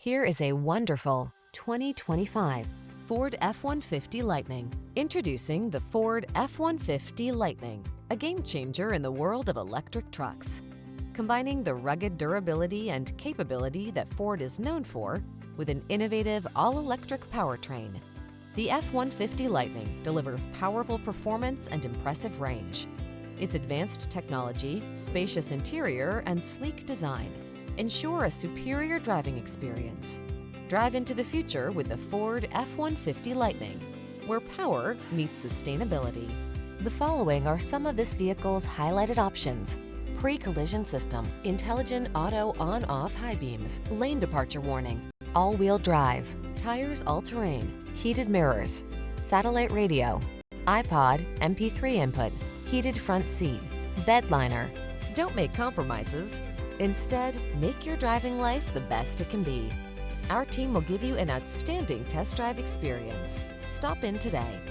Here is a wonderful 2025 Ford F-150 Lightning. Introducing the Ford F-150 Lightning, a game changer in the world of electric trucks. Combining the rugged durability and capability that Ford is known for with an innovative all-electric powertrain, the F-150 Lightning delivers powerful performance and impressive range. Its advanced technology, spacious interior, and sleek design ensure a superior driving experience. Drive into the future with the Ford F-150 Lightning, where power meets sustainability. The following are some of this vehicle's highlighted options: pre-collision system, intelligent auto on-off high beams, lane departure warning, all-wheel drive, tires all-terrain, heated mirrors, satellite radio, iPod, MP3 input, heated front seat, bed liner. Don't make compromises. Instead, make your driving life the best it can be. Our team will give you an outstanding test drive experience. Stop in today.